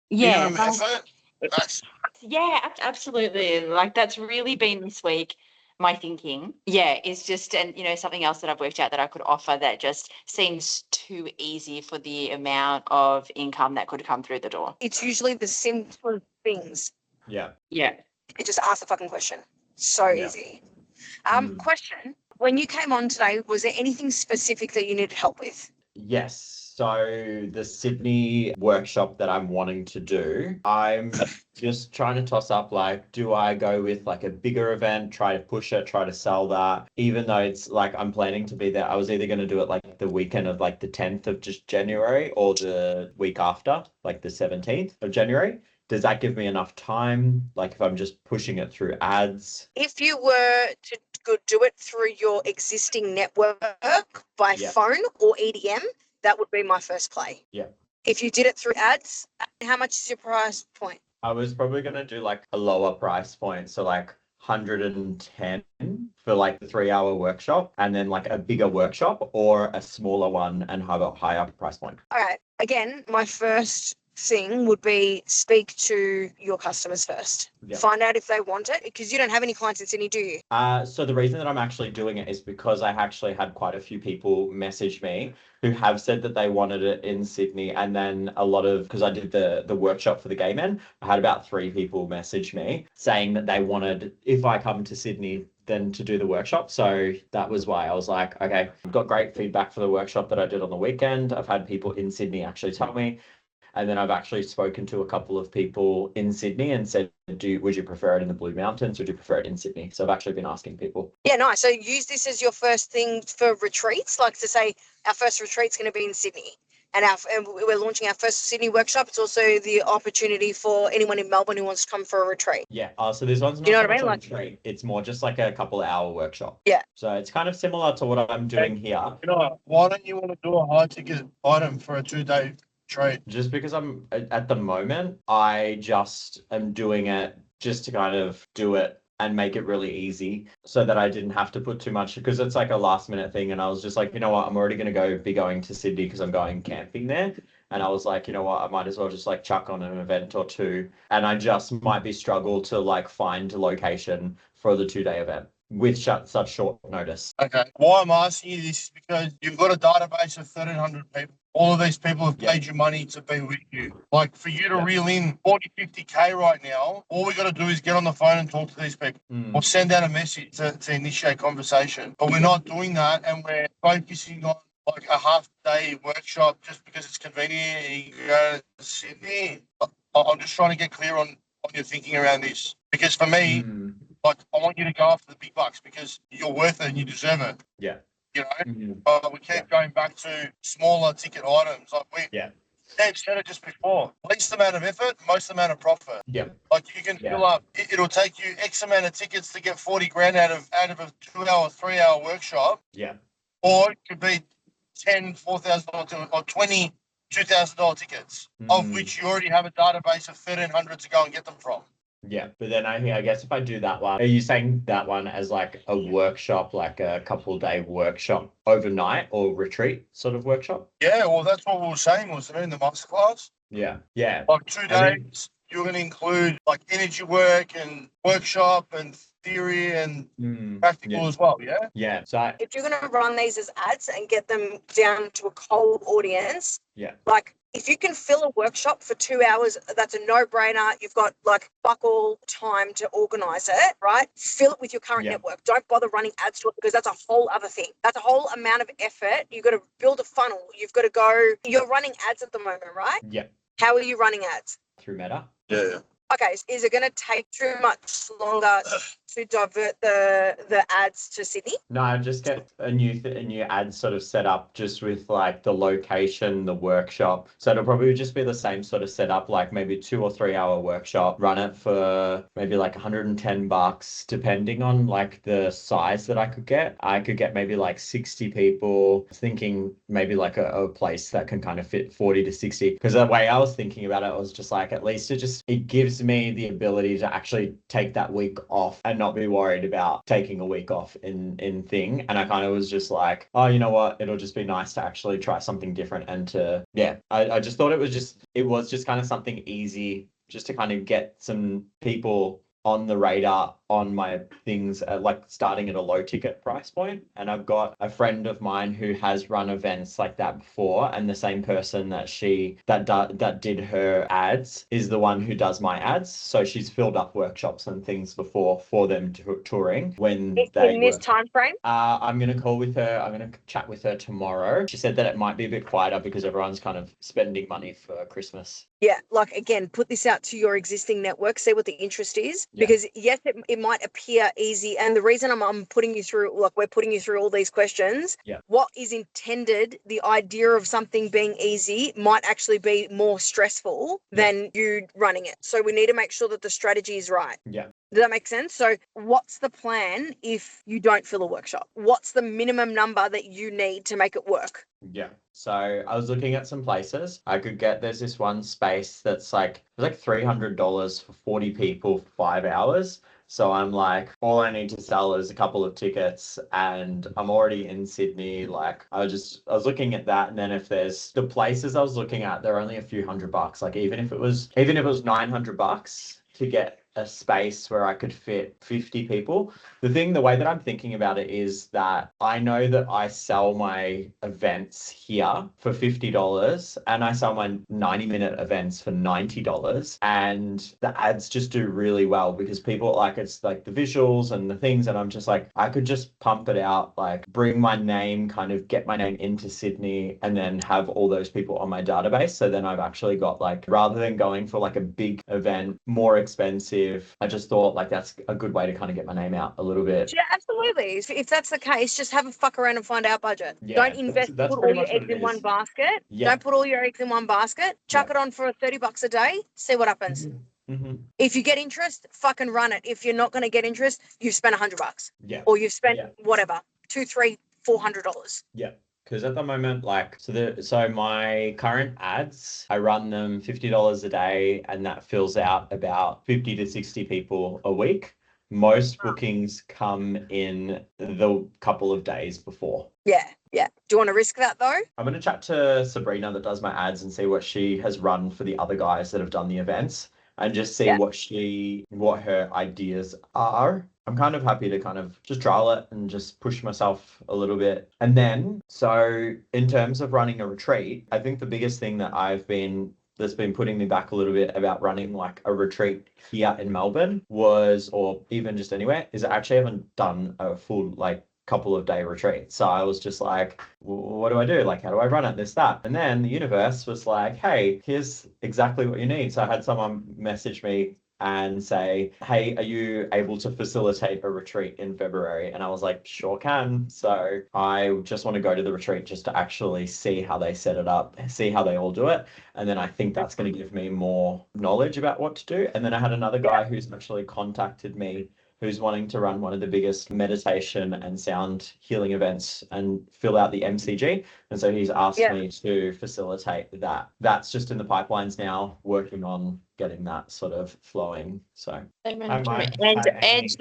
Yeah, Minimum effort. That's yeah, absolutely. Like that's really been this week. My thinking, yeah, is just, and something else that I've worked out that I could offer that just seems too easy for the amount of income that could come through the door. It's usually the simple things. Yeah. Yeah. You just ask the fucking question. So Yeah. easy. Question. When you came on today, was there anything specific that you needed help with? Yes. So the Sydney workshop that I'm wanting to do, I'm just trying to toss up, like, do I go with like a bigger event, try to push it, try to sell that, even though it's like I'm planning to be there. I was either going to do it like the weekend of like the 10th of just January or the week after, like the 17th of January. Does that give me enough time? Like if I'm just pushing it through ads? If you were to do it through your existing network by phone or EDM, that would be my first play. Yeah. If you did it through ads, how much is your price point? I was probably going to do like a lower price point. So like 110 for like the 3-hour workshop, and then like a bigger workshop or a smaller one and have a higher price point. All right. Again, my first thing would be speak to your customers first. Yep. Find out if they want it, because you don't have any clients in Sydney, do you? So the reason that I'm actually doing it is because I actually had quite a few people message me who have said that they wanted it in Sydney, and then a lot of, because I did the workshop for the gay men, I had about 3 people message me saying that they wanted, if I come to Sydney, then to do the workshop. So that was why I was like, okay, I've got great feedback for the workshop that I did on the weekend. I've had people in Sydney actually tell me. And then I've actually spoken to a couple of people in Sydney and said, would you prefer it in the Blue Mountains? Would you prefer it in Sydney? So I've actually been asking people. Yeah, nice. So use this as your first thing for retreats, like to say our first retreat's going to be in Sydney. And we're launching our first Sydney workshop. It's also the opportunity for anyone in Melbourne who wants to come for a retreat. Yeah. So this one's not you know so what I mean? Like, retreat. It's more just like a couple-hour workshop. Yeah. So it's kind of similar to what I'm doing here. Why don't you want to do a high-ticket item for a 2-day trade? Just because I'm at the moment, I just am doing it just to kind of do it and make it really easy so that I didn't have to put too much, because it's like a last minute thing. And I was just like, you know what, I'm already going to be going to Sydney because I'm going camping there. And I was like, you know what, I might as well just like chuck on an event or two. And I just might be struggle to like find a location for the 2-day event with such short notice. Okay. Why I'm asking you this is because you've got a database of 1,300 people. All of these people have paid you money to be with you. Like for you to reel in 40, 50K right now, all we got to do is get on the phone and talk to these people or send out a message to initiate conversation. But we're not doing that, and we're focusing on like a half-day workshop just because it's convenient and you can go to Sydney. I'm just trying to get clear on your thinking around this. Because for me, like I want you to go after the big bucks because you're worth it and you deserve it. Yeah. You know, we keep going back to smaller ticket items. Like Dave said it just before. Least amount of effort, most amount of profit. Yeah. Like you can fill up. It'll take you X amount of tickets to get 40 grand out of a 2-hour, 3-hour workshop. Yeah. Or it could be $4,000 or $22,000 tickets, of which you already have a database of 1,300 to go and get them from. Yeah, but then I guess if I do that one, are you saying that one as like a workshop, like a couple-day workshop overnight or retreat sort of workshop? Yeah, well, that's what we were saying, wasn't it, in the masterclass? Yeah, yeah. Like 2 days, you're going to include like energy work and workshop and theory and practical as well, yeah? Yeah. So if you're going to run these as ads and get them down to a cold audience, like if you can fill a workshop for 2 hours, that's a no-brainer. You've got like fuck all time to organise it, right? Fill it with your current network. Don't bother running ads to it because that's a whole other thing. That's a whole amount of effort. You've got to build a funnel. You've got to go. You're running ads at the moment, right? Yeah. How are you running ads? Through Meta. Yeah. Okay, is it going to take too much longer to divert the ads to Sydney? No, just get a new ad sort of set up just with like the location, the workshop. So it'll probably just be the same sort of setup, like maybe 2 or 3 hour workshop. Run it for maybe like $110, depending on like the size that I could get. I could get maybe like 60 people. Thinking maybe like a place that can kind of fit 40 to 60. Because the way I was thinking about it was just like at least it gives gives me the ability to actually take that week off and not be worried about taking a week off in thing. And I kind of was just like, oh, you know what? It'll just be nice to actually try something different and to, I just thought it was just kind of something easy just to kind of get some people on the radar on my things, like starting at a low ticket price point. And I've got a friend of mine who has run events like that before, and the same person that did her ads is the one who does my ads. So she's filled up workshops and things before for them touring when they in this time frame. I'm going to call with her. I'm going to chat with her tomorrow. She said that it might be a bit quieter because everyone's kind of spending money for Christmas. Yeah, like again, put this out to your existing network, see what the interest is, Yeah. because yes, it might appear easy. And the reason I'm putting you through, like we're putting you through all these questions, what is intended, the idea of something being easy might actually be more stressful than you running it. So we need to make sure that the strategy is right. Yeah. Does that make sense? So what's the plan if you don't fill a workshop? What's the minimum number that you need to make it work? Yeah. So I was looking at some places. There's this one space that's like, it's like $300 for 40 people for 5 hours. So I'm like, all I need to sell is a couple of tickets and I'm already in Sydney. Like I was looking at that. And then if there's the places I was looking at, they're only a few $100. Like even if it was $900 to get a space where I could fit 50 people. The way that I'm thinking about it is that I know that I sell my events here for $50 and I sell my 90-minute events for $90, and the ads just do really well because people like, it's like the visuals and the things, and I'm just like, I could just pump it out, like bring my name, kind of get my name into Sydney and then have all those people on my database. So then I've actually got, like, rather than going for like a big event, more expensive, I just thought like that's a good way to kind of get my name out a little bit. Yeah, absolutely. If that's the case, just have a fuck around and find our budget. Yeah, don't invest, that's put all pretty your much what eggs it in one is. basket. Yeah. Don't put all your eggs in one basket. Chuck it on for $30 a day. See what happens. Mm-hmm. If you get interest, fucking run it. If you're not going to get interest, you've spent $100. Yeah. Or you've spent whatever, $200, $300, $400. Yeah. Because at the moment, like, so my current ads, I run them $50 a day, and that fills out about 50 to 60 people a week. Most bookings come in the couple of days before. Yeah. Do you want to risk that though? I'm going to chat to Sabrina that does my ads and see what she has run for the other guys that have done the events and just see what her ideas are. I'm kind of happy to kind of just trial it and just push myself a little bit. And then, so in terms of running a retreat, I think the biggest thing that's been putting me back a little bit about running like a retreat here in Melbourne or even just anywhere, is I actually haven't done a full like couple of day retreat. So I was just like, what do I do? Like, how do I run it? This, that. And then the universe was like, hey, here's exactly what you need. So I had someone message me and say, hey, are you able to facilitate a retreat in February? And I was like, sure can. So I just want to go to the retreat just to actually see how they set it up, see how they all do it. And then I think that's going to give me more knowledge about what to do. And then I had another guy who's actually contacted me who's wanting to run one of the biggest meditation and sound healing events and fill out the MCG. And so he's asked me to facilitate that. That's just in the pipelines now, working on getting that sort of flowing. So and Edge,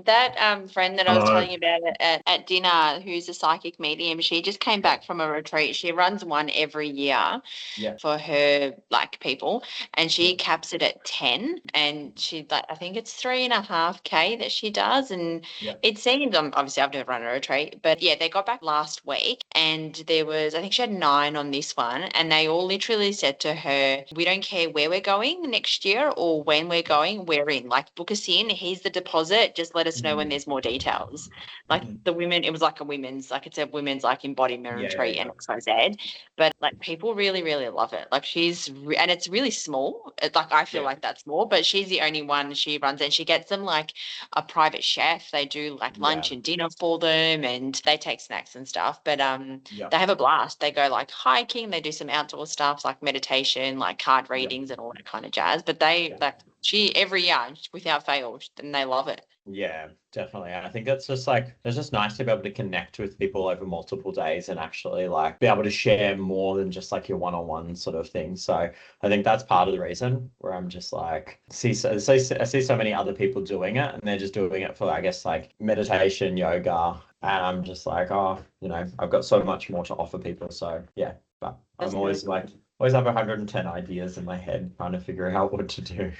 that friend that I was telling you about at dinner, who's a psychic medium, she just came back from a retreat. She runs one every year for her like people, and she caps it at 10, and she like, I think it's 3.5K that she does, and it seems, obviously I've never run a retreat, but they got back last week, and there was, I think she had 9 on this one, and they all literally said to her, we don't care where we're going next year or when we're going, we're in, like book us in, here's the deposit, just let us know when there's more details. Like the women, it was like a women's, like it's a women's like embodiment retreat and XYZ, but like people really, really love it. Like and it's really small. Like I feel like that's small, but she's the only one she runs, and she gets them like a private chef. They do like lunch and dinner for them, and they take snacks and stuff, but they have a blast. They go like hiking, they do some outdoor stuff like meditation, like card readings and all that kind of jazz, but they like every year without fail, and they love it. Yeah, definitely. I think it's just like it's just nice to be able to connect with people over multiple days and actually like be able to share more than just like your one-on-one sort of thing. So I think that's part of the reason where I'm just like I see so many other people doing it and they're just doing it for I guess like meditation, yoga, and I'm just like, oh, I've got so much more to offer people. So yeah, but That's I'm always like have 110 ideas in my head trying to figure out what to do.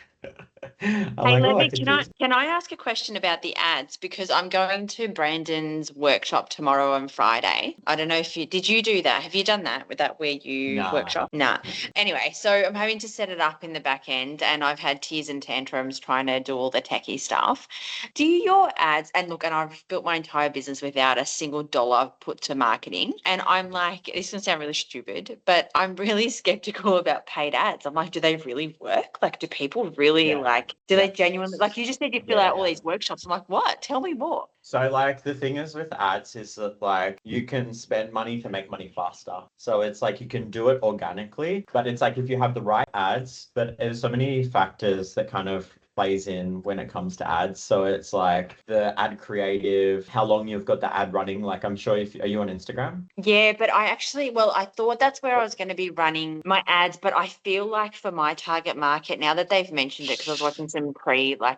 Hey, can I ask a question about the ads? Because I'm going to Brandon's workshop tomorrow on Friday. I don't know if did you do that? Have you done that with that where you workshop? Nah. Anyway, so I'm having to set it up in the back end and I've had tears and tantrums trying to do all the techie stuff. Do your ads, and look, and I've built my entire business without a single dollar put to marketing. And I'm like, this is going to sound really stupid, but I'm really skeptical about paid ads. I'm like, do they really work? Like, do people really do they genuinely, like, you just need to fill out all these workshops. I'm like, what? Tell me more. So like the thing is with ads is that like you can spend money to make money faster. So it's like you can do it organically, but it's like if you have the right ads, but there's so many factors that kind of plays in when it comes to ads. So it's like the ad creative, how long you've got the ad running. Like I'm sure are you on Instagram? Yeah, but I thought that's where I was going to be running my ads, but I feel like for my target market, now that they've mentioned it, because I was watching some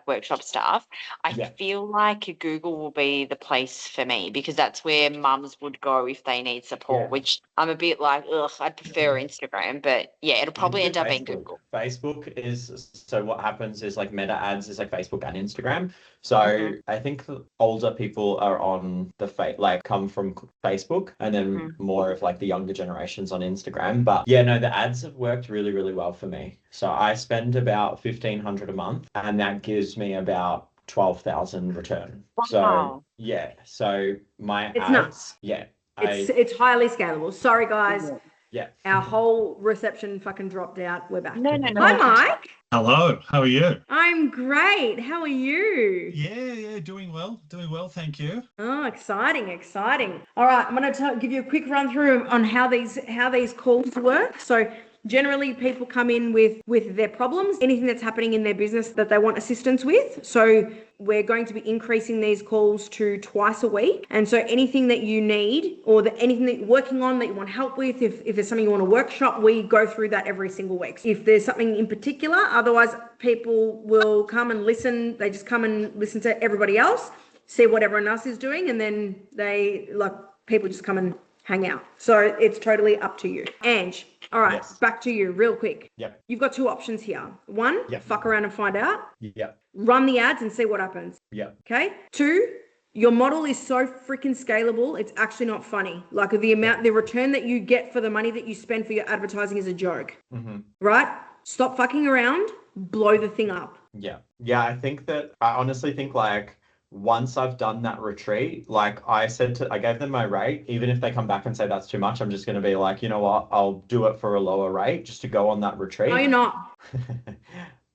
workshop stuff, I feel like Google will be the place for me because that's where mums would go if they need support, which I'm a bit like, ugh, I'd prefer Instagram, but yeah, it'll probably end up being Google. Facebook is, so what happens is like Meta ads is like Facebook and Instagram. So I think older people are on the come from Facebook, and then more of like the younger generations on Instagram. But yeah, no, the ads have worked really, really well for me. So I spend about $1,500 a month, and that gives me about 12,000 return. Wow. So yeah, so my it's ads, nuts. yeah, it's highly scalable. Sorry guys. Yeah. Our whole reception fucking dropped out. We're back. No. Hi, Mike. Hello. How are you? I'm great. How are you? Yeah. Doing well. Thank you. Oh, exciting. All right. I'm going to give you a quick run through on how these calls work. So generally people come in with their problems, anything that's happening in their business that they want assistance with. So we're going to be increasing these calls to twice a week. And so anything that you need or anything that you're working on that you want help with, if there's something you want to workshop, we go through that every single week. If there's something in particular, otherwise people will come and listen. They just come and listen to everybody else, see what everyone else is doing. And then people just come and hang out. So it's totally up to you. Ange, all right, back to you real quick. Yep. You've got two options here. One, fuck around and find out. Yep. Run the ads and see what happens. Yep. Okay. Two, your model is so freaking scalable, it's actually not funny. Like the return that you get for the money that you spend for your advertising is a joke. Right? Stop fucking around, blow the thing up. Yeah. I honestly think like once I've done that retreat, like I gave them my rate. Even if they come back and say that's too much, I'm just going to be like, you know what, I'll do it for a lower rate just to go on that retreat. No, you're not.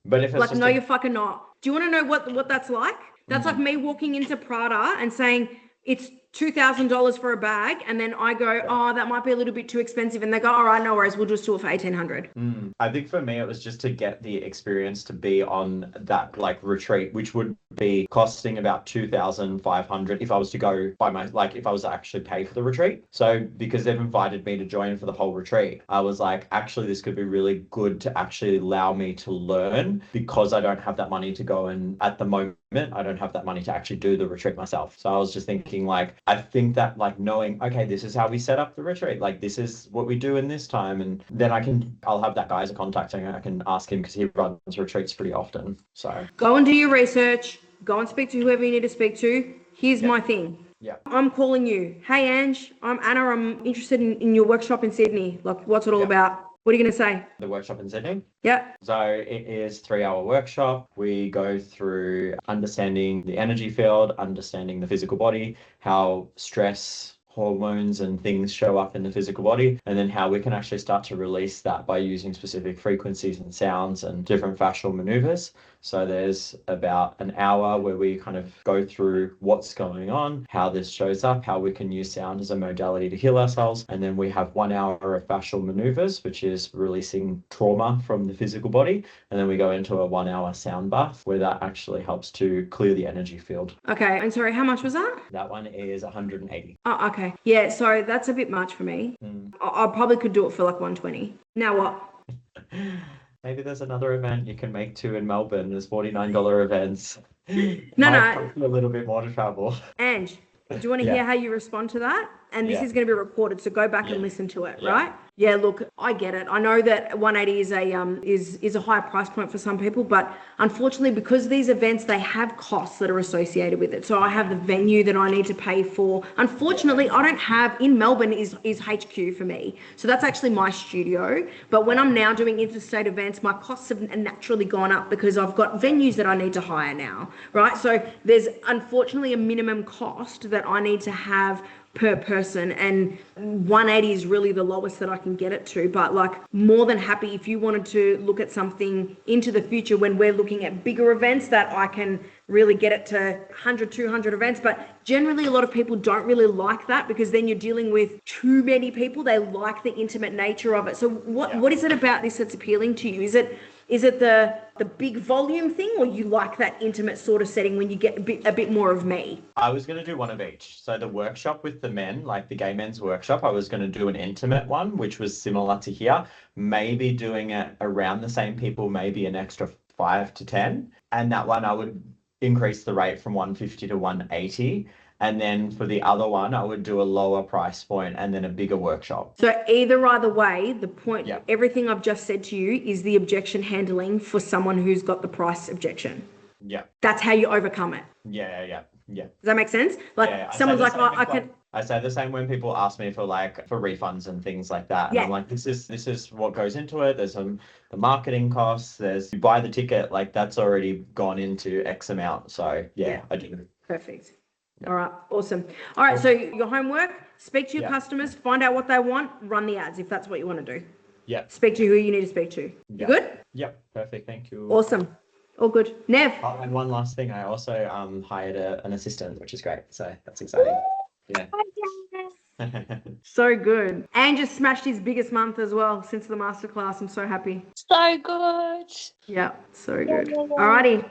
But if it's you're fucking not. Do you want to know what that's like? That's like me walking into Prada and saying it's $2,000 for a bag, and then I go, oh, that might be a little bit too expensive, and they go, all right, no worries, we'll just do it for $1,800. I think for me it was just to get the experience to be on that retreat, which would be costing about $2,500 if I was to go if I was to actually pay for the retreat. So because they've invited me to join for the whole retreat, I was like, actually this could be really good to actually allow me to learn, because I don't have that money to go, and at the moment I don't have that money to actually do the retreat myself. So I was just thinking I think that knowing, okay, this is how we set up the retreat, this is what we do in this time, and then I'll have that guy as a contact and I can ask him because he runs retreats pretty often. So go and do your research, go and speak to whoever you need to speak to. Here's my thing. Yeah. I'm calling you. Hey Ange, I'm Anna. I'm interested in your workshop in Sydney. What's it all about? What are you going to say? The workshop in Sydney? Yeah. So it is 3-hour workshop. We go through understanding the energy field, understanding the physical body, how stress, hormones and things show up in the physical body, and then how we can actually start to release that by using specific frequencies and sounds and different fascial maneuvers. So there's about an hour where we kind of go through what's going on, how this shows up, how we can use sound as a modality to heal ourselves. And then we have 1 hour of fascial maneuvers, which is releasing trauma from the physical body. And then we go into a 1 hour sound bath where that actually helps to clear the energy field. Okay. And sorry, how much was that? That one is 180. Oh, okay. Yeah. So that's a bit much for me. I probably could do it for like 120. Now what? Maybe there's another event you can make too in Melbourne. There's $49 events. No. Cost you a little bit more to travel. Ange, do you want to hear how you respond to that? And this is going to be recorded, so go back and listen to it, right? Yeah, look, I get it. I know that 180 is a higher price point for some people, but unfortunately, because these events, they have costs that are associated with it. So I have the venue that I need to pay for. Unfortunately, I don't have, in Melbourne is HQ for me. So that's actually my studio. But when I'm now doing interstate events, my costs have naturally gone up because I've got venues that I need to hire now, right? So there's unfortunately a minimum cost that I need to have per person, and 180 is really the lowest that I can get it to. But like, more than happy if you wanted to look at something into the future when we're looking at bigger events, that I can really get it to 100, 200 events. But generally a lot of people don't really like that, because then you're dealing with too many people. They like the intimate nature of it. So what is it about this that's appealing to you? Is it the big volume thing, or you like that intimate sort of setting when you get a bit more of me? I was going to do one of each. So the workshop with the men, like the gay men's workshop, I was going to do an intimate one, which was similar to here, maybe doing it around the same people, maybe an extra 5 to 10. And that one, I would increase the rate from 150 to 180. And then for the other one, I would do a lower price point and then a bigger workshop. So either way, the point, everything I've just said to you is the objection handling for someone who's got the price objection. Yeah. That's how you overcome it. Yeah. Does that make sense? Like someone's like, oh, I can. I say the same when people ask me for refunds and things like that. And I'm like, this is what goes into it. There's the marketing costs. You buy the ticket, like that's already gone into X amount. So I do. Perfect. All right, awesome. All right, so your homework, speak to your customers, find out what they want, run the ads if that's what you want to do. Yeah. Speak to who you need to speak to. You good? Yep, perfect. Thank you. Awesome. All good. Nev. Oh, and one last thing, I also hired an assistant, which is great. So that's exciting. Yeah. So good. And just smashed his biggest month as well since the masterclass. I'm so happy. So good. Yeah, so good. All righty.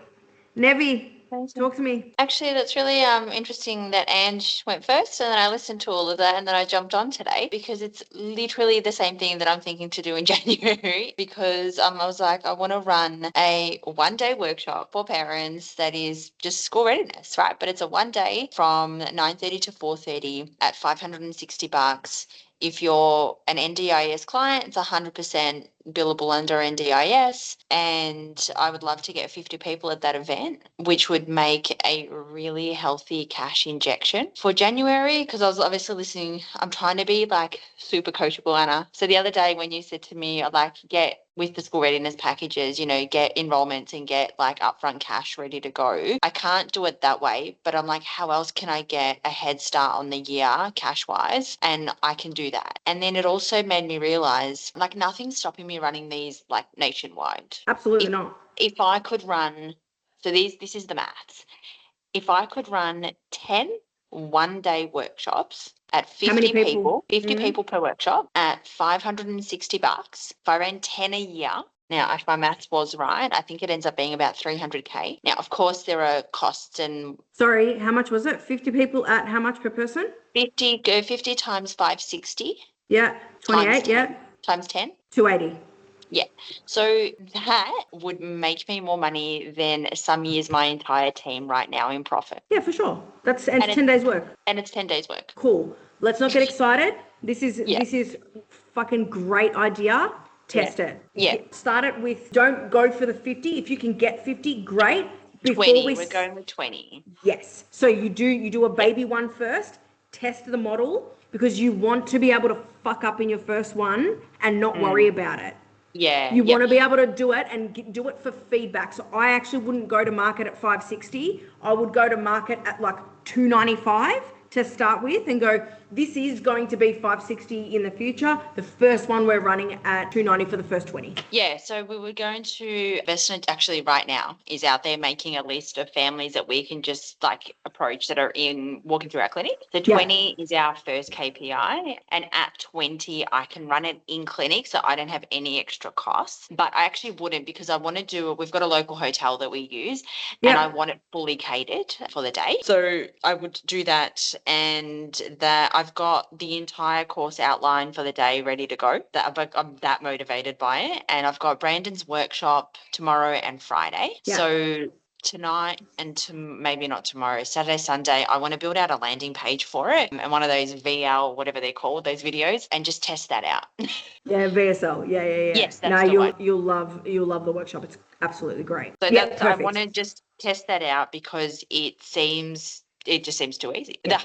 Nevi. Talk to me. Actually, that's really interesting that Ange went first, and then I listened to all of that, and then I jumped on today, because it's literally the same thing that I'm thinking to do in January, because I was like, I want to run a 1-day workshop for parents that is just school readiness, right? But it's a 1 day from 9:30 to 4:30 at $560. If you're an NDIS client, it's 100% billable under NDIS, and I would love to get 50 people at that event, which would make a really healthy cash injection for January, because I was obviously listening. I'm trying to be like super coachable, Anna. So the other day when you said to me, I'd like to get with the school readiness packages, get enrollments and get like upfront cash ready to go. I can't do it that way, but I'm like, how else can I get a head start on the year cash wise? And I can do that. And then it also made me realize like nothing's stopping me running these like nationwide. Absolutely not. If I could run, so this is the maths. If I could run 10 1-day workshops at 50 people, 50 people per workshop at $560. If I ran 10 a year, now if my maths was right, I think it ends up being about 300K. Now, of course, there are costs and... Sorry, how much was it? 50 people at how much per person? 50 times 560. Yeah, 28, Times 10. 280. Yeah. So that would make me more money than some years my entire team right now in profit. Yeah, for sure. It's 10 days work. And it's 10 days work. Cool. Let's not get excited. This is fucking great idea. Test it. Yeah. Start it with, don't go for the 50. If you can get 50, great. 20. We're going with 20. Yes. So you do a baby one first, test the model, because you want to be able to fuck up in your first one and not worry about it. Yeah. You want to be able to do it and do it for feedback. So I actually wouldn't go to market at 560. I would go to market at like 295 to start with and go, this is going to be 560 in the future. The first one we're running at 290 for the first 20. Yeah, so we were going to investment actually right now is out there making a list of families that we can just like approach that are in walking through our clinic. So 20 is our first KPI, and at 20 I can run it in clinic, so I don't have any extra costs. But I actually wouldn't, because I want to do, we've got a local hotel that we use and I want it fully catered for the day. So I would do that, and that I've got the entire course outline for the day ready to go. I'm that motivated by it. And I've got Brandon's workshop tomorrow and Friday. Yeah. So tonight and maybe not tomorrow, Saturday, Sunday, I want to build out a landing page for it and one of those VL, whatever they're called, those videos, and just test that out. Yeah, VSL. Yeah. Yes, that's the one. You'll love the workshop. It's absolutely great. So yeah, that's, I want to just test that out because it just seems too easy. Yeah.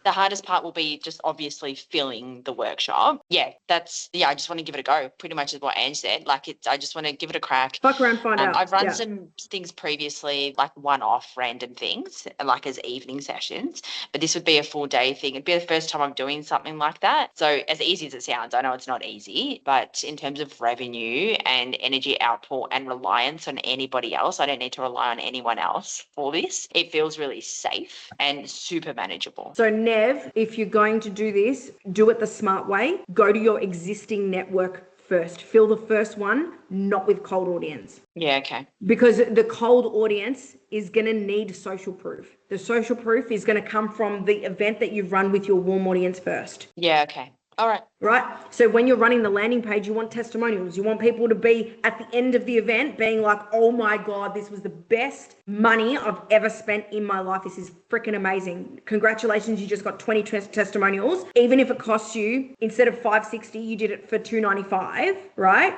The hardest part will be just obviously filling the workshop. I just want to give it a go. Pretty much is what Ange said. Like I just want to give it a crack. Fuck around, find out. I've run some things previously, like one-off random things, like as evening sessions, but this would be a full day thing. It'd be the first time I'm doing something like that. So as easy as it sounds, I know it's not easy, but in terms of revenue and energy output and reliance on anybody else, I don't need to rely on anyone else for this. It feels really safe and super manageable. So Nev, if you're going to do this, do it the smart way. Go to your existing network first. Fill the first one, not with cold audience. Yeah, okay. Because the cold audience is going to need social proof. The social proof is going to come from the event that you've run with your warm audience first. Yeah, okay. All right. Right. So when you're running the landing page, you want testimonials. You want people to be at the end of the event being like, oh my God, this was the best money I've ever spent in my life. This is freaking amazing. Congratulations. You just got 20 testimonials. Even if it costs you, instead of $560, you did it for $295, right?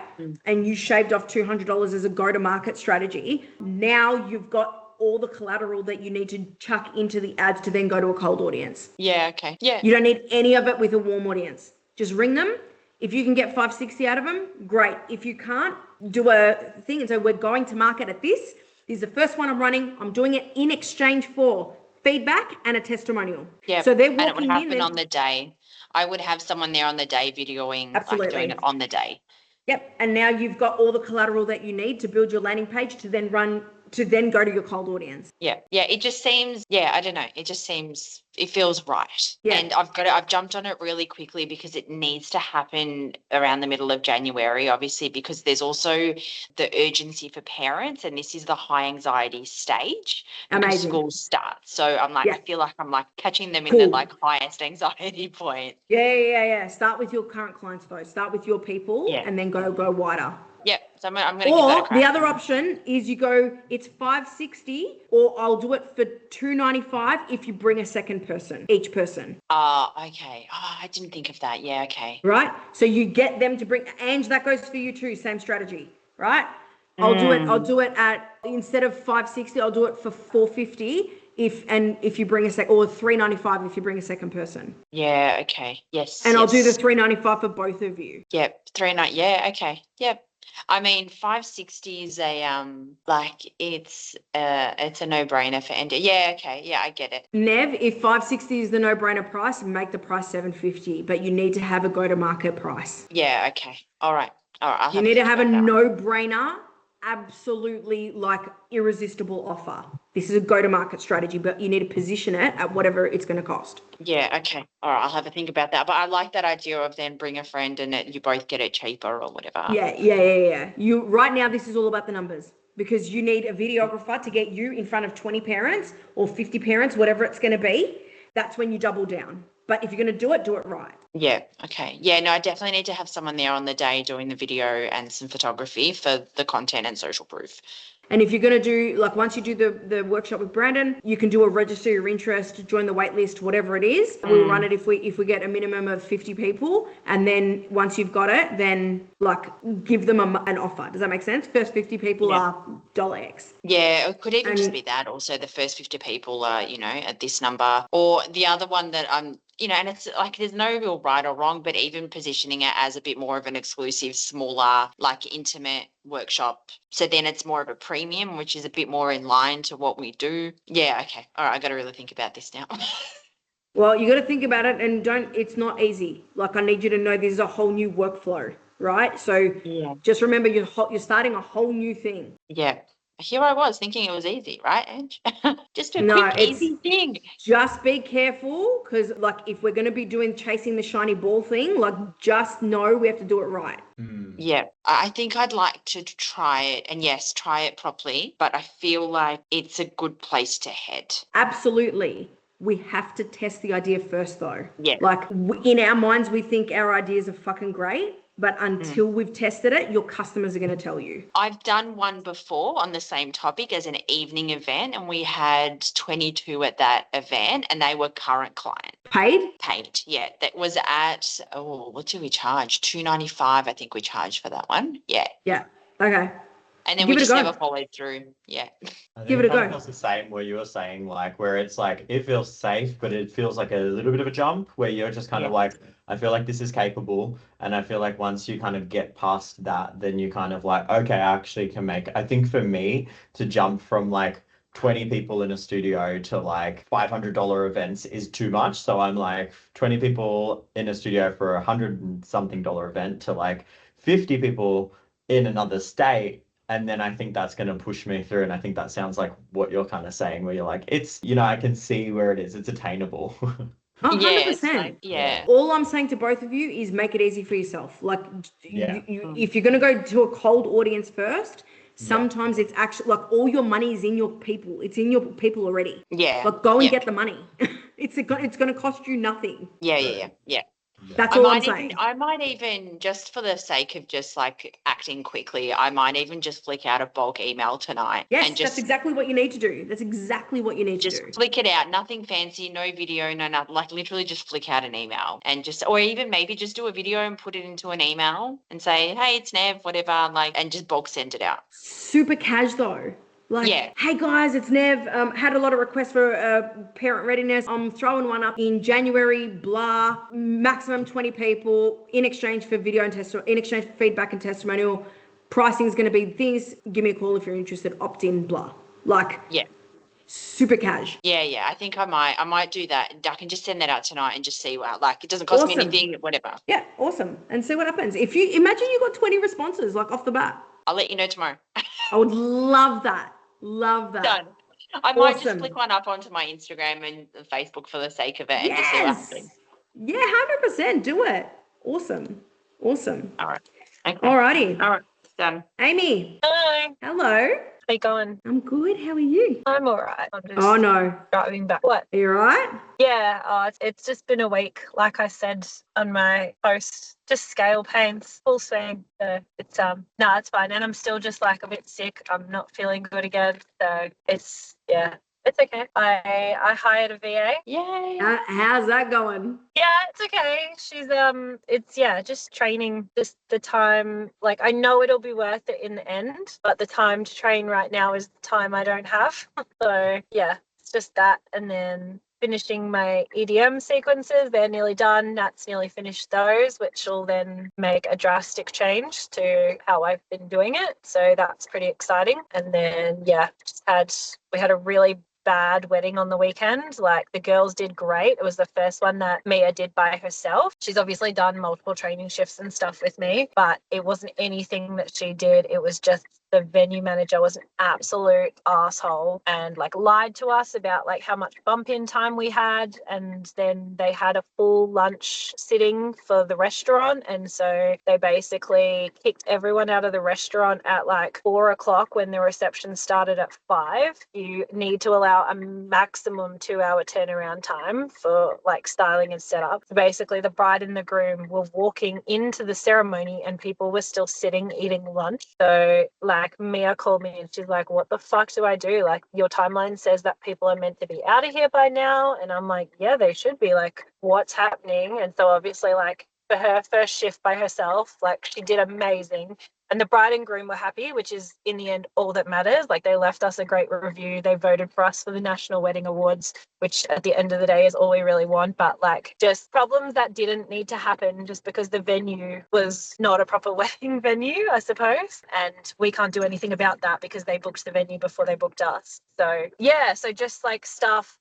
And you shaved off $200 as a go-to-market strategy. Now you've got all the collateral that you need to chuck into the ads to then go to a cold audience. Yeah, okay. Yeah. You don't need any of it with a warm audience. Just ring them. If you can get 560 out of them, great. If you can't, do a thing and say, we're going to market at this. This is the first one I'm running. I'm doing it in exchange for feedback and a testimonial. Yeah. So they're walking and it would happen in on the day. I would have someone there on the day videoing, Absolutely. like doing it on the day. Yep. And now you've got all the collateral that you need to build your landing page to then go to your cold audience. Yeah. It just seems, I don't know. It feels right. Yeah. And I've jumped on it really quickly because it needs to happen around the middle of January, obviously, because there's also the urgency for parents, and this is the high anxiety stage. Amazing. School starts. So I'm like, I feel like I'm like catching them in Cool. the like highest anxiety point. Yeah. Start with your current clients though. Start with your people and then go wider. Yep. So I'm going to give that a Or crack. the other option is you go, it's 560, or I'll do it for 295 if you bring a second person, each person. Okay. I didn't think of that. Yeah, okay. Right? So you get them to bring, Ange, that goes for you too, same strategy, right? I'll do it at, instead of 560, I'll do it for 450 if you bring a second, or 395 if you bring a second person. Yeah, okay. Yes. And I'll do the 395 for both of you. Yep. 390. Yeah, okay. Yep. I mean, 560 is it's a no-brainer for Andy. Yeah, okay. Yeah, I get it. Nev, if 560 is the no-brainer price, make the price 750, but you need to have a go-to-market price. Yeah, okay. All right. You need to have a no-brainer, absolutely like irresistible offer. This is a go-to-market strategy, but you need to position it at whatever it's going to cost. Yeah, okay. All right, I'll have a think about that. But I like that idea of then bring a friend and you both get it cheaper or whatever. Yeah. Right now, this is all about the numbers, because you need a videographer to get you in front of 20 parents or 50 parents, whatever it's going to be. That's when you double down. But if you're going to do it right. Yeah, okay. Yeah, no, I definitely need to have someone there on the day doing the video and some photography for the content and social proof. And if you're going to do, like, once you do the workshop with Brandon, you can do a register your interest, join the wait list, whatever it is. We'll run it if we get a minimum of 50 people. And then once you've got it, then like give them an offer. Does that make sense? First 50 people are $X. Yeah, it could even just be that also. The first 50 people are, at this number. Or the other one that and it's like there's no real right or wrong, but even positioning it as a bit more of an exclusive, smaller, like intimate workshop. So then it's more of a premium, which is a bit more in line to what we do. Yeah, okay. All right, I got to really think about this now. Well, you got to think about it and it's not easy. Like, I need you to know this is a whole new workflow, right? So just remember you're starting a whole new thing. Yeah. Here I was thinking it was easy, right, Ange? Just a No, quick, easy thing. Just be careful, because like if we're going to be doing chasing the shiny ball thing, like just know we have to do it right. Yeah, I think I'd like to try it, and yes, try it properly, but I feel like it's a good place to head. Absolutely. We have to test the idea first, though. Yeah. Like in our minds, we think our ideas are fucking great, but until we've tested it, your customers are going to tell you. I've done one before on the same topic as an evening event, and we had 22 at that event, and they were current clients. Paid? Paid, yeah. That was at, what did we charge? $295, I think we charged for that one. Yeah. Yeah. Okay. And then Give we it a just go. never followed through. Yeah. Give it a go. It feels the same where you were saying, like, where it's like it feels safe, but it feels like a little bit of a jump where you're just kind of like, I feel like this is capable. And I feel like once you kind of get past that, then you kind of like, okay, I actually can make. I think for me to jump from like 20 people in a studio to like $500 events is too much. So I'm like 20 people in a studio for $100 and something event to like 50 people in another state. And then I think that's going to push me through. And I think that sounds like what you're kind of saying, where you're like, it's, I can see where it is. It's attainable. 100%. Yeah. All I'm saying to both of you is make it easy for yourself. Like, if you're going to go to a cold audience first, sometimes it's actually like all your money is in your people. It's in your people already. Yeah. Like, go and get the money. It's going to cost you nothing. Yeah. That's all I'm saying. I might even, just for the sake of just like acting quickly, I might even just flick out a bulk email tonight. Yes, and just, that's exactly what you need to do. That's exactly what you need to do. Just flick it out. Nothing fancy, no video, no nothing. Like literally just flick out an email and just, or even maybe just do a video and put it into an email and say, hey, it's Nev, whatever, like, and just bulk send it out. Super cash though. Like, hey guys, it's Nev. Had a lot of requests for parent readiness. I'm throwing one up in January, blah, maximum 20 people in exchange for video and in exchange for feedback and testimonial. Pricing is going to be things. Give me a call if you're interested. Opt in, blah. Like, super cash. Yeah. I think I might do that. I can just send that out tonight and just see what, like, it doesn't cost me anything, whatever. Yeah, awesome. And see what happens. If you imagine you got 20 responses, like off the bat. I'll let you know tomorrow. I would love that. Love that. Done. I might just flick one up onto my Instagram and Facebook for the sake of it and just see what happens. Yeah, 100%. Do it. Awesome. All right. Okay. Alrighty. All right. Done. Amy. Hello. Hello. How you going? I'm good. How are you? I'm all right. I'm just no. driving back. What? Are you all right? Yeah, it's just been a week. Like I said on my post, just scale pains, full swing. So it's it's fine. And I'm still just like a bit sick. I'm not feeling good again. So it's okay. I hired a VA. Yay. How's that going? Yeah, it's okay. She's just training. Just the time, like I know it'll be worth it in the end, but the time to train right now is the time I don't have. So yeah, it's just that, and then finishing my EDM sequences. They're nearly done. Nat's nearly finished those, which will then make a drastic change to how I've been doing it. So that's pretty exciting. And then we had a really bad wedding on the weekend. Like the girls did great. It was the first one that Mia did by herself. She's obviously done multiple training shifts and stuff with me, but it wasn't anything that she did. It was just the venue manager was an absolute asshole and like lied to us about like how much bump in time we had, and then they had a full lunch sitting for the restaurant, and so they basically kicked everyone out of the restaurant at like 4:00 when the reception started at 5. You need to allow a maximum 2-hour turnaround time for like styling and setup. So basically the bride and the groom were walking into the ceremony and people were still sitting eating lunch. So like Mia called me and she's like, what the fuck do I do? Like your timeline says that people are meant to be out of here by now. And I'm like, yeah, they should be. Like, what's happening? And so obviously like for her first shift by herself. Like, she did amazing. And the bride and groom were happy, which is in the end all that matters. Like, they left us a great review. They voted for us for the National Wedding Awards, which at the end of the day is all we really want. But like, just problems that didn't need to happen just because the venue was not a proper wedding venue, I suppose. And we can't do anything about that because they booked the venue before they booked us. So yeah, so just like staff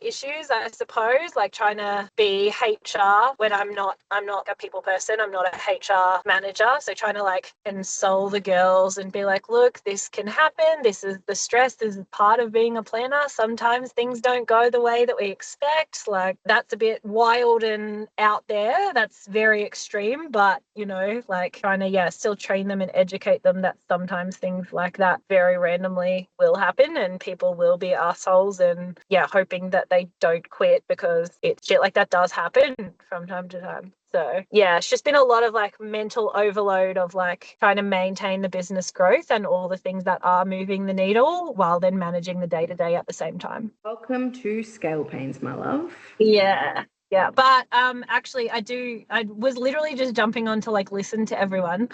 issues, I suppose, like trying to be HR when I'm not a people person. I'm not a HR manager. So trying to like console the girls and be like, look, this can happen. This is the stress. This is part of being a planner. Sometimes things don't go the way that we expect. Like, that's a bit wild and out there. That's very extreme, but you know, like trying to, still train them and educate them that sometimes things like that very randomly will happen and people will be assholes, and hoping that they don't quit because shit like that does happen from time to time. So yeah, it's just been a lot of like mental overload of like trying to maintain the business growth and all the things that are moving the needle while then managing the day-to-day at the same time. Welcome to Scale Pains, my love. Yeah, but actually I was literally just jumping on to like listen to everyone,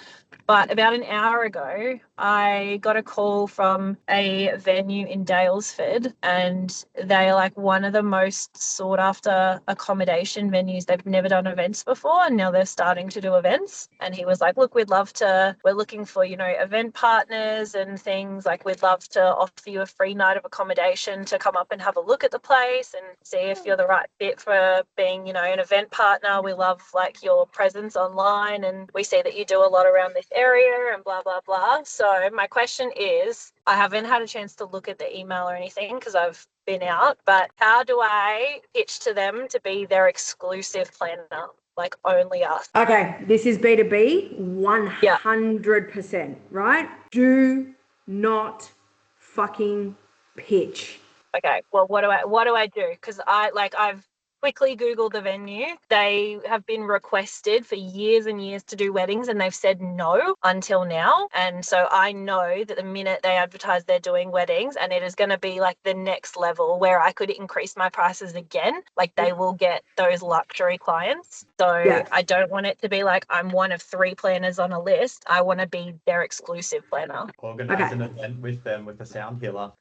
but about an hour ago I got a call from a venue in Daylesford, and they're like one of the most sought after accommodation venues. They've never done events before and now they're starting to do events. And he was like, look, we're looking for, event partners and things. Like, we'd love to offer you a free night of accommodation to come up and have a look at the place and see if you're the right fit for being, an event partner. We love like your presence online and we see that you do a lot around this area and blah, blah, blah. So my question is, I haven't had a chance to look at the email or anything because I've been out, but how do I pitch to them to be their exclusive planner? Like, only us. Okay, this is B2B 100%, right? Do not fucking pitch. Okay, well, what do I do? Because I've quickly Googled the venue. They have been requested for years and years to do weddings and they've said no until now. And so I know that the minute they advertise they're doing weddings, and it is going to be like the next level where I could increase my prices again, like they will get those luxury clients. So I don't want it to be like I'm one of 3 planners on a list. I want to be their exclusive planner. Organize an event with them with a sound healer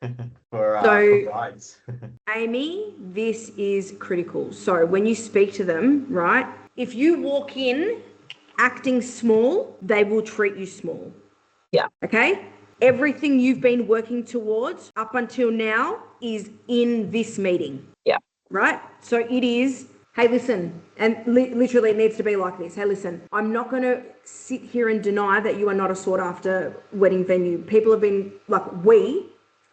for brides. Amy, this is critical. So when you speak to them, right, if you walk in acting small, they will treat you small. Yeah. Okay? Everything you've been working towards up until now is in this meeting. Yeah. Right? So it is, hey, listen, and literally it needs to be like this. Hey, listen, I'm not going to sit here and deny that you are not a sought after wedding venue. People have been like,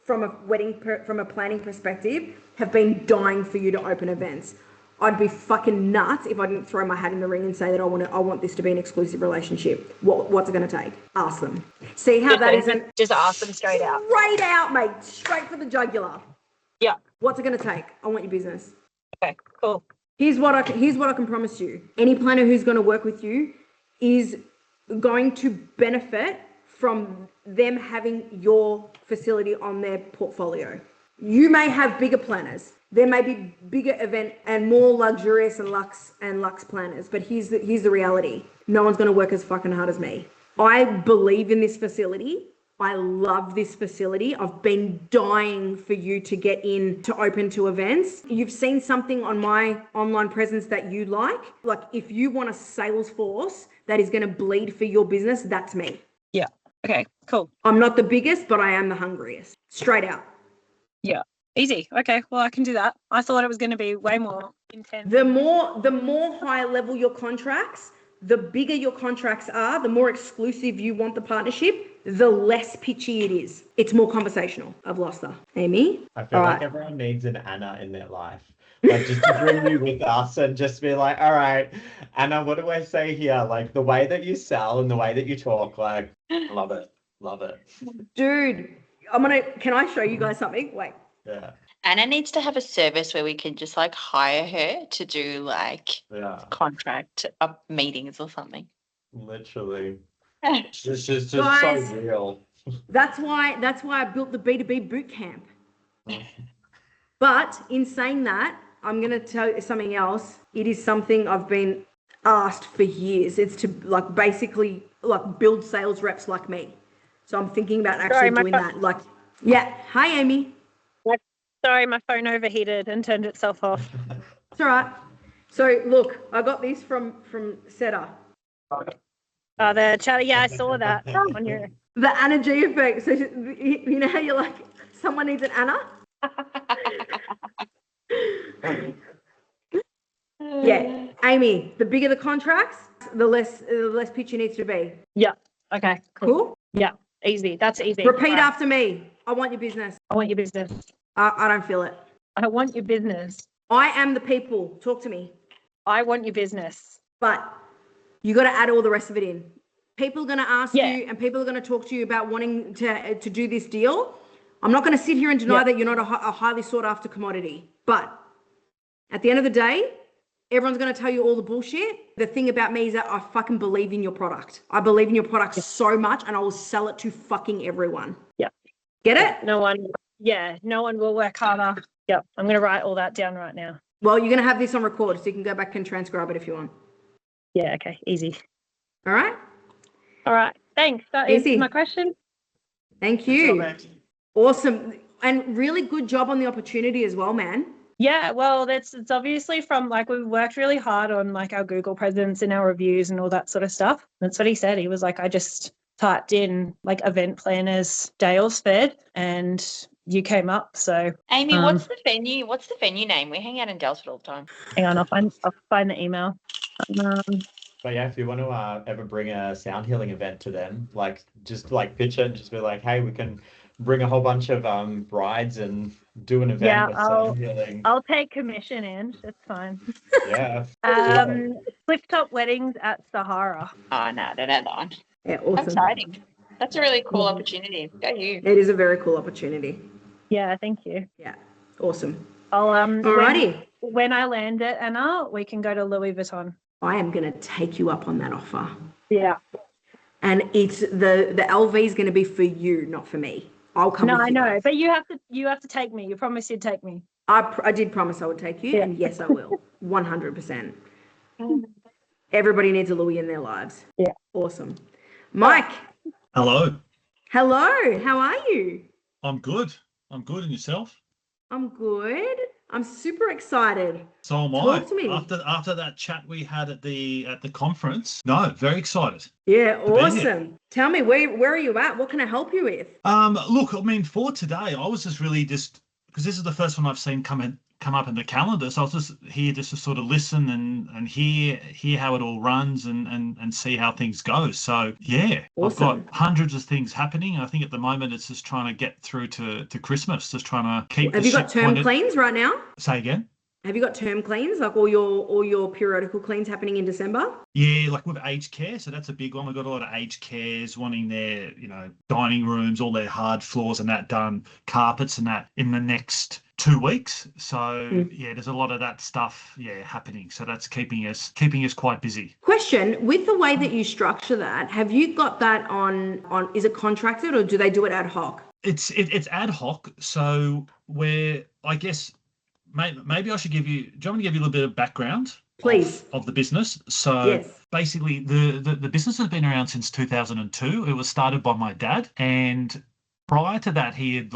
from a planning perspective, have been dying for you to open events. I'd be fucking nuts if I didn't throw my hat in the ring and say that I want this to be an exclusive relationship. What's it going to take? Ask them. See how that isn't just ask them straight out. Straight out, mate. Straight for the jugular. Yeah. What's it going to take? I want your business. Okay. Cool. Here's what I can promise you. Any planner who's going to work with you is going to benefit from them having your facility on their portfolio. You may have bigger planners. There may be bigger event and more luxurious and luxe planners, but here's the reality. No one's going to work as fucking hard as me. I believe in this facility. I love this facility. I've been dying for you to get in to open to events. You've seen something on my online presence that you like. Like, if you want a sales force that is going to bleed for your business, that's me. Yeah. Okay, cool. I'm not the biggest, but I am the hungriest. Straight out. Yeah. Easy. Okay, well, I can do that. I thought it was going to be way more intense. The more high level your contracts, the bigger your contracts are, the more exclusive you want the partnership, the less pitchy it is. It's more conversational. I've lost her. Amy? I feel like everyone needs an Anna in their life. Like, just to bring you with us and just be like, all right, Anna, what do I say here? Like, the way that you sell and the way that you talk, like, love it. Love it. Dude, can I show you guys something? Wait. Yeah. Anna needs to have a service where we can just like hire her to do like contract meetings or something. Literally. It's just guys, so real. That's why I built the B2B boot camp. But in saying that, I'm going to tell you something else. It is something I've been asked for years. It's to like basically like build sales reps like me. So I'm thinking about actually Sorry, my doing that. Like, yeah. Hi, Amy. Sorry, my phone overheated and turned itself off. It's all right. So look, I got this from Seta. The chat. Yeah, I saw that on your. The Anna G effect. So you know how you're like, someone needs an Anna? Yeah, Amy, the bigger the contracts, the less pitchy needs to be. Yeah. Okay. Cool? Yeah. Easy. That's easy. Repeat Right. after me. I want your business. I want your business. I don't feel it. I want your business. I am the people. Talk to me. I want your business. But you got to add all the rest of it in. People are going to ask Yeah. you and people are going to talk to you about wanting to do this deal. I'm not going to sit here and deny that you're not a highly sought after commodity. But at the end of the day, everyone's going to tell you all the bullshit. The thing about me is that I fucking believe in your product. I believe in your product so much and I will sell it to fucking everyone. Yeah. Get it? No one will work harder. Yep. I'm going to write all that down right now. Well, you're going to have this on record so you can go back and transcribe it if you want. Yeah. Okay. Easy. All right? All right. Thanks. That Easy. is my question. Thank you. Awesome. And really good job on the opportunity as well, man. Yeah, well, it's obviously from like we've worked really hard on like our Google presence and our reviews and all that sort of stuff. That's what he said. He was like, I just typed in like event planners Dales Fed and you came up. So Amy, what's the venue? What's the venue name? We hang out in Dalesford all the time. hang on, I'll find the email. But yeah, if you want to ever bring a sound healing event to them, like just like pitch it and just be like, hey, we can bring a whole bunch of brides and do an event with sound healing. I'll take commission in. It's fine. Yeah. Flip top weddings at Sahara. Oh no, I don't know that one. Yeah, awesome. Exciting. That's a really cool opportunity. Go you. It is a very cool opportunity. Yeah, thank you. Yeah, awesome. I'll Alrighty. When I land it, Anna, we can go to Louis Vuitton. I am going to take you up on that offer. Yeah. And it's the LV is going to be for you, not for me. I'll come. No, with I you know, guys. but you have to take me. You promised you'd take me. I did promise I would take you, Yeah. and yes, I will. 100%. Everybody needs a Louis in their lives. Yeah. Awesome. Mike. Hello. Hello. How are you? I'm good. I'm good. And yourself? I'm good. I'm super excited. So am Talk I. to me. After that chat we had at the conference. No, very excited. Yeah, be here. awesome. Tell me, where are you at? What can I help you with? Look, I mean, for today, I was just really because this is the first one I've seen come up in the calendar. So I was just here just to sort of listen and hear how it all runs and see how things go. So yeah, Awesome. I've got hundreds of things happening. I think at the moment it's just trying to get through to Christmas, just trying to keep. Have the you got ship term pointed. cleans right now? Say again. Have you got term cleans, like all your periodical cleans happening in December? Yeah, like with aged care. So that's a big one. We've got a lot of aged cares wanting their, dining rooms, all their hard floors and that done, carpets and that in the next 2 weeks. So yeah, there's a lot of that stuff, happening. So that's keeping us quite busy. Question, with the way that you structure that, have you got that on is it contracted or do they do it ad hoc? It's ad hoc. So I guess maybe I should give you, do you want me to give you a little bit of background? Please. Of the business. So yes. Basically the business has been around since 2002. It was started by my dad, and prior to that he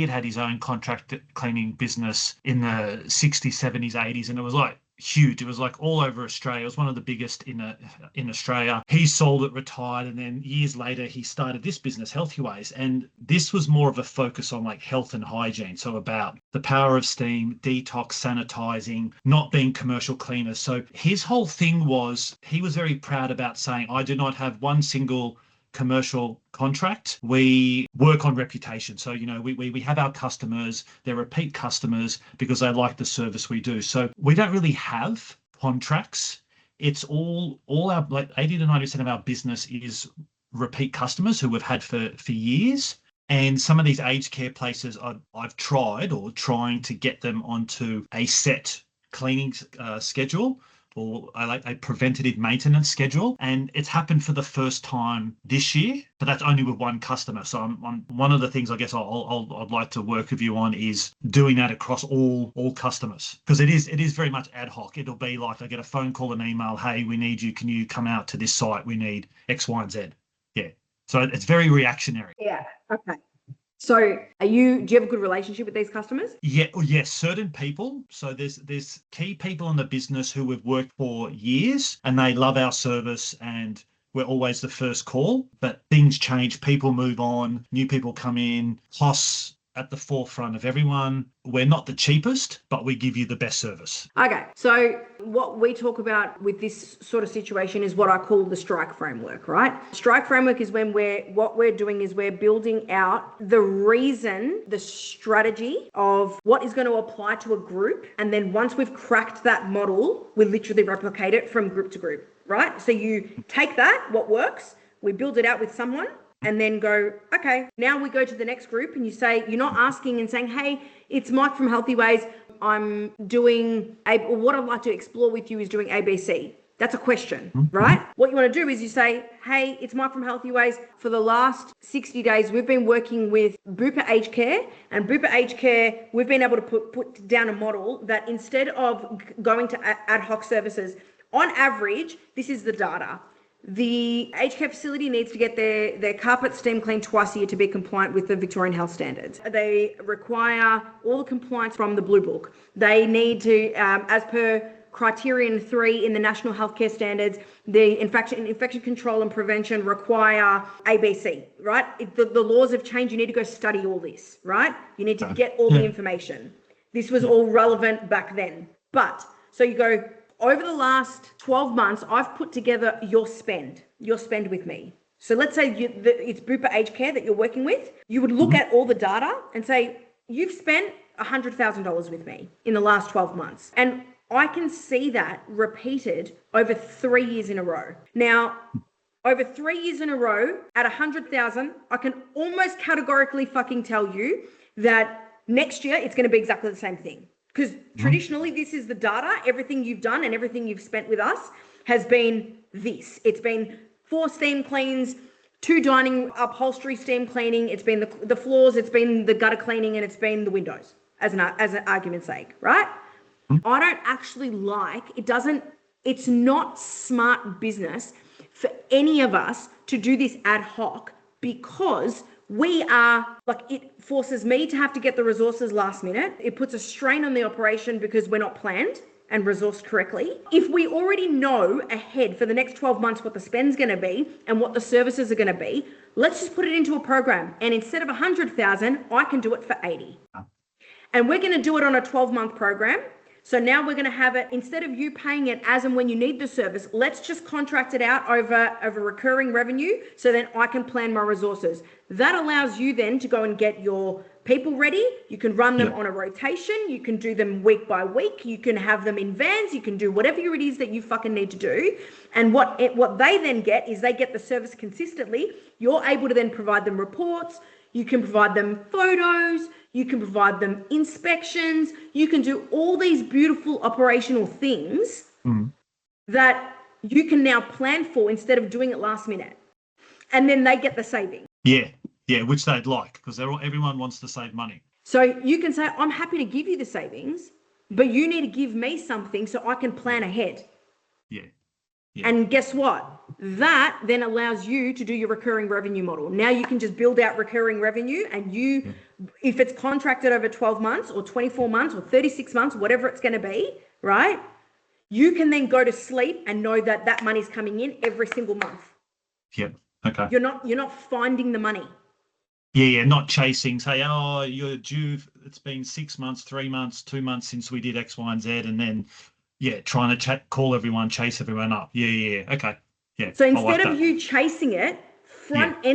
had his own contract cleaning business in the 60s, 70s, 80s, and it was like huge. It was like all over Australia. It was one of the biggest in Australia. He sold it, retired, and then years later he started this business, Healthy Ways, and this was more of a focus on like health and hygiene. So about the power of steam, detox, sanitizing, not being commercial cleaners. So his whole thing was, he was very proud about saying, I do not have one single commercial contract. We work on reputation. So, we have our customers, they're repeat customers because they like the service we do. So we don't really have contracts. It's all our, like 80 to 90% of our business is repeat customers who we've had for years. And some of these aged care places I've tried or trying to get them onto a set cleaning schedule. or a preventative maintenance schedule, and it's happened for the first time this year, but that's only with one customer. So I'm one of the things I guess I'd like to work with you on is doing that across all customers, because it is very much ad hoc. It'll be like I get a phone call, an email, hey, we need you. Can you come out to this site? We need X, Y, and Z. Yeah. So it's very reactionary. Yeah. Okay. So do you have a good relationship with these customers? Yeah, yes, certain people. So there's key people in the business who we've worked for years and they love our service and we're always the first call, but things change, people move on, new people come in, costs at the forefront of everyone. We're not the cheapest, but we give you the best service. Okay, so what we talk about with this sort of situation is what I call the strike framework, right? Strike framework is when what we're doing is we're building out the reason, the strategy of what is going to apply to a group. And then once we've cracked that model, we literally replicate it from group to group, right? So you take that, what works, we build it out with someone, and then go, okay, now we go to the next group and you say, you're not asking and saying, hey, it's Mike from Healthy Ways. I'm doing, or what I'd like to explore with you is doing ABC. That's a question, right? What you want to do is you say, hey, it's Mike from Healthy Ways. For the last 60 days, we've been working with Bupa Aged Care, and Bupa Aged Care, we've been able to put down a model that instead of going to ad hoc services, on average, this is the data. The aged care facility needs to get their carpet steam cleaned twice a year to be compliant with the Victorian health standards. They require all the compliance from the Blue Book. They need to, as per criterion 3 in the National Healthcare Standards, the infection control and prevention require ABC, right? If the laws have changed, you need to go study all this, right? You need to get all the information. This was all relevant back then. But, so you go, over the last 12 months, I've put together your spend with me. So let's say it's Bupa Aged Care that you're working with. You would look at all the data and say, you've spent $100,000 with me in the last 12 months. And I can see that repeated over 3 years in a row. Now, over 3 years in a row at 100,000, I can almost categorically fucking tell you that next year it's going to be exactly the same thing. Because traditionally, this is the data. Everything you've done and everything you've spent with us has been this. It's been 4 steam cleans, 2 dining upholstery steam cleaning. It's been the floors. It's been the gutter cleaning, and it's been the windows, as an argument's sake, right? I don't actually it's not smart business for any of us to do this ad hoc, because we are, like, it forces me to have to get the resources last minute. It puts a strain on the operation because we're not planned and resourced correctly. If we already know ahead for the next 12 months what the spend's going to be and what the services are going to be, let's just put it into a program. And instead of 100,000, I can do it for 80. And we're going to do it on a 12-month program. So now we're going to have it, instead of you paying it as and when you need the service, let's just contract it out over recurring revenue, so then I can plan my resources. That allows you then to go and get your people ready. You can run them on a rotation. You can do them week by week. You can have them in vans. You can do whatever it is that you fucking need to do. And what they then get is they get the service consistently. You're able to then provide them reports. You can provide them photos. You can provide them inspections. You can do all these beautiful operational things that you can now plan for instead of doing it last minute. And then they get the saving. Yeah, which they'd like, because everyone wants to save money. So you can say, I'm happy to give you the savings, but you need to give me something so I can plan ahead. Yeah. And guess what? That then allows you to do your recurring revenue model. Now you can just build out recurring revenue, and if it's contracted over 12 months or 24 months or 36 months, whatever it's going to be, right? You can then go to sleep and know that that money's coming in every single month. Yep. Okay. You're not finding the money. Yeah, not chasing, say, oh, you're due, it's been 6 months, 3 months, 2 months since we did X, Y, and Z, and then, trying to call everyone, chase everyone up. Yeah, okay. Yeah. So instead of you chasing it, front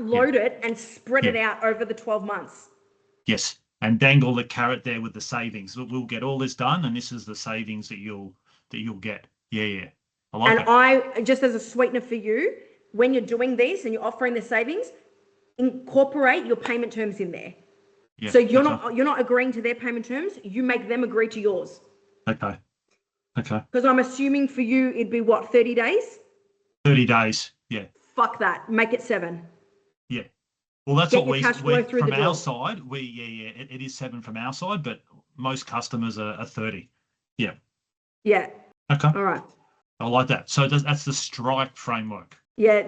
load it, and spread it out over the 12 months. Yes, and dangle the carrot there with the savings. We'll get all this done, and this is the savings that you'll get. Yeah. I like it. I, just as a sweetener for you, when you're doing this and you're offering the savings, incorporate your payment terms in there. Yeah, so you're not agreeing to their payment terms. You make them agree to yours. Okay. Okay. Because I'm assuming for you it'd be what, 30 days? 30 days. Yeah. Fuck that. Make it 7. Yeah. Well, that's Get what your we cash flow through from the our door. side. It is 7 from our side, but most customers are 30. Yeah. Yeah. Okay. All right. I like that. So that's the Stripe framework. Yeah,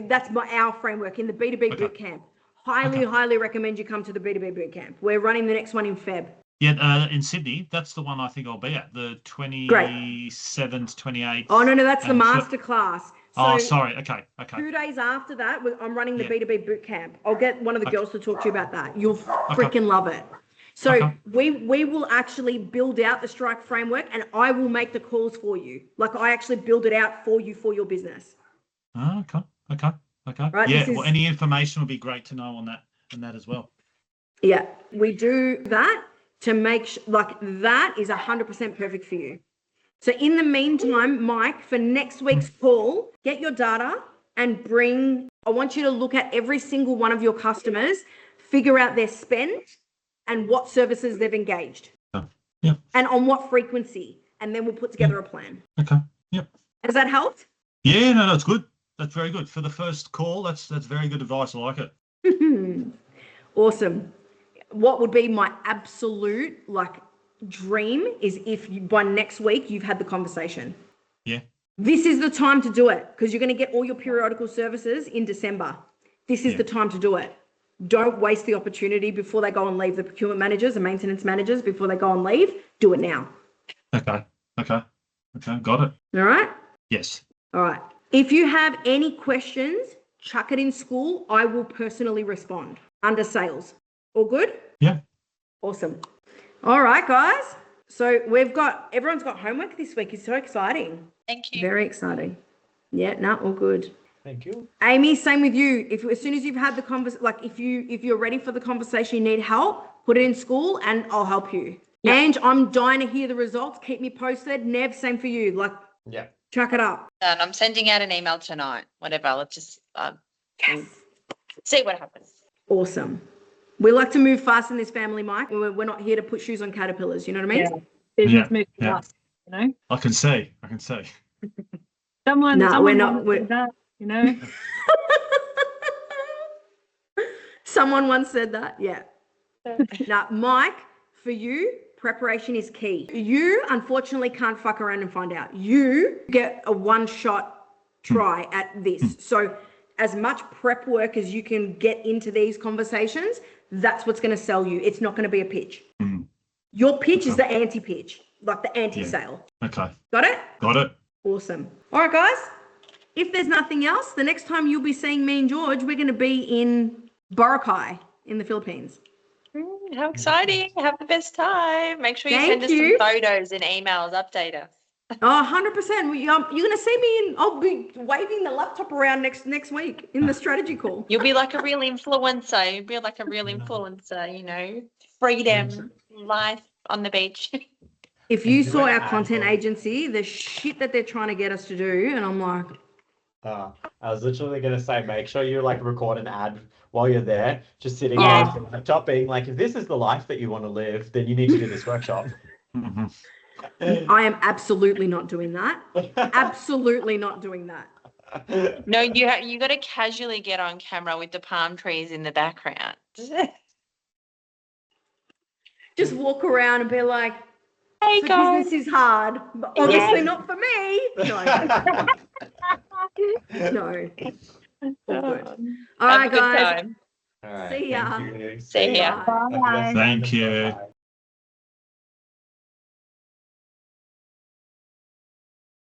that's our framework in the B2B Okay. bootcamp. Highly recommend you come to the B2B bootcamp. We're running the next one in Feb. Yeah, in Sydney, that's the one I think I'll be at, the 27th, 28th. Oh, no, that's the and master class. Oh, So sorry. Okay. 2 days after that, I'm running the Yeah. B2B bootcamp. I'll get one of the Okay. girls to talk to you about that. You'll freaking love it. So Okay. we will actually build out the Strike framework, and I will make the calls for you. Like, I actually build it out for you for your business. Oh, okay. Right, Yeah. this Well, is- any information would be great to know on that as well. Yeah, we do that to make that is 100% perfect for you. So in the meantime, Mike, for next week's call, get your data and I want you to look at every single one of your customers, figure out their spend and what services they've engaged. Yeah. And on what frequency. And then we'll put together a plan. Okay. Yep. Has that helped? Yeah, no, that's good. That's very good. For the first call, that's very good advice. I like it. Awesome. What would be my absolute dream is if by next week you've had the conversation. Yeah. This is the time to do it because you're going to get all your periodical services in December. This is the time to do it. Don't waste the opportunity before they go and leave. The procurement managers and maintenance managers, before they go and leave, do it now. Okay. Got it. All right? Yes. All right. If you have any questions, chuck it in Skool. I will personally respond under sales. All good? Yeah. Awesome. All right, guys. So everyone's got homework this week. It's so exciting. Thank you. Very exciting. Yeah, no, all good. Thank you. Amy, same with you. As soon as you've had the if you're ready for the conversation, you need help, put it in Skool and I'll help you. Yeah. And I'm dying to hear the results. Keep me posted. Nev, same for you. Yeah. Chuck it up. And I'm sending out an email tonight. Whatever. Let's just see what happens. Awesome. We like to move fast in this family, Mike. We're not here to put shoes on caterpillars. You know what I mean? Yeah. Business moving Yeah. fast, you know. I can see. Someone we're not. said that, you know. Someone once said that. Yeah. Now, Mike, for you, preparation is key. You unfortunately can't fuck around and find out. You get a one-shot try at this. So as much prep work as you can get into these conversations, that's what's going to sell you. It's not going to be a pitch. Your pitch is the anti-pitch, like the anti-sale. Okay. Got it? Got it. Awesome. All right, guys. If there's nothing else, the next time you'll be seeing me and George, we're going to be in Boracay in the Philippines. How exciting. Have the best time. Make sure you Thank send us you. some photos and emails. Update us. Oh, 100%. You're going to see me I'll be waving the laptop around next week in the strategy call. You'll be like a real influencer. You'll be like a real influencer, you know, freedom, life on the beach. If you saw our content agency, the shit that they're trying to get us to do, and I'm like, I was literally going to say, make sure you record an ad while you're there, just sitting there with your laptop being like, if this is the life that you want to live, then you need to do this workshop. I am absolutely not doing that. Absolutely not doing that. No, you got to casually get on camera with the palm trees in the background. Just walk around and be like, Hey the guys. business is hard, but obviously not for me. No. All good. All right, Have a good guys. time. All right. See ya. Thank you. See ya. Bye. Thank you.